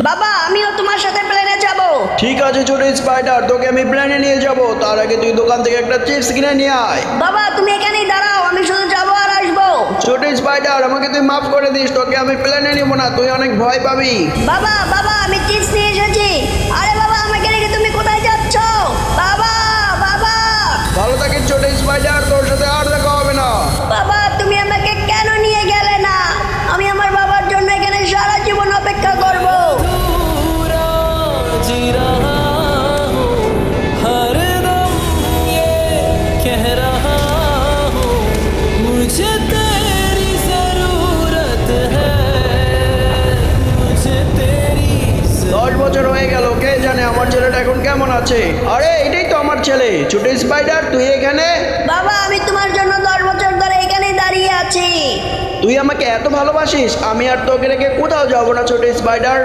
বাবা আমিও তোমার সাথে প্লেনে যাব। ঠিক আছে ছোট স্পাইডার, তোকে আমি প্লেনে নিয়ে যাব। তার আগে তুই দোকান থেকে একটা চিপস কিনে নিয়ে আয়। বাবা তুমি এখানেই দাঁড়াও, আমি শুধু যাবো আর আসবো। ছোট স্পাইডার, আমাকে তুই মাফ করে দিস, তোকে আমি প্লেনে নিব না, তুই অনেক ভয় পাবি। বাবা বাবা আমি চিপস নিয়ে এসেছি। আরে বাবা আমাকে রেখে তুমি কোথায় যাচ্ছ? বাবা বাবা ভালো থাকিস ছোট স্পাইডার, তোর সাথে আর দেখা হবে না। বাবা তুমি আমাকে কেন নিয়ে গেলে না? আমি আমার বাবার জন্য এখানে সারা জীবন অপেক্ষা করব। पूरा जी रहा हूँ, हर दम ये कह रहा हूँ, मुझे तेरी जरूरत है, मुझे तेरी 10 বছর হয়ে গেল, কে জানে আমার ছেলেটা এখন কেমন আছে। আরে এটাই তো আমার ছেলে। ছোট স্পাইডার তুই এখানে? বাবা আমি তোমার জন্য 10 বছর ধরে এখানেই দাঁড়িয়ে আছি। তুই আমাকে এত ভালোবাসিস, আমি আর তোকে রেখে কোথাও যাবো না ছোট স্পাইডার।